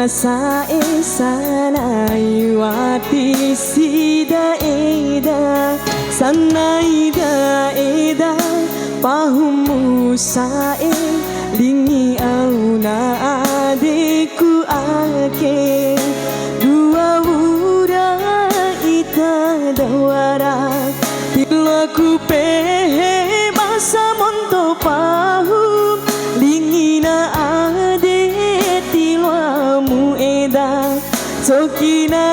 sa sanai wati sida eda sanai da eda pahumu sae lingi auna adikku ake dua wura ita dawara tilaku pehe masa monto pahu lingina ade tilamu eda sokina